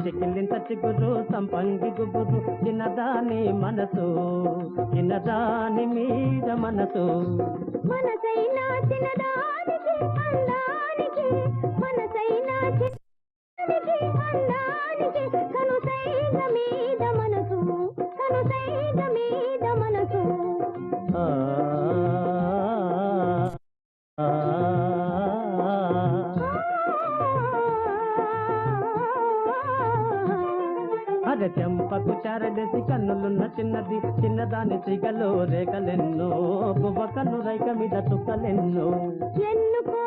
చికిలింత చిగురు సంపంగి గుబురు చిన్నదాని మనసు చిన్నదాని మీద మనసు మనసైనా చిన్నదానికి అందానికి మనసైనా చిన్నదానికి అందానికి కనుసైగ మీద మనసు కనుసైగ మీద మనసు అర చెంపకు చారడేసి కన్నులున్న చిన్నది చిన్నదాని సిగలో రేఖలెన్నో గువ్వ కన్ను రైక మీద చుక్కలెన్నో ఎన్నుకో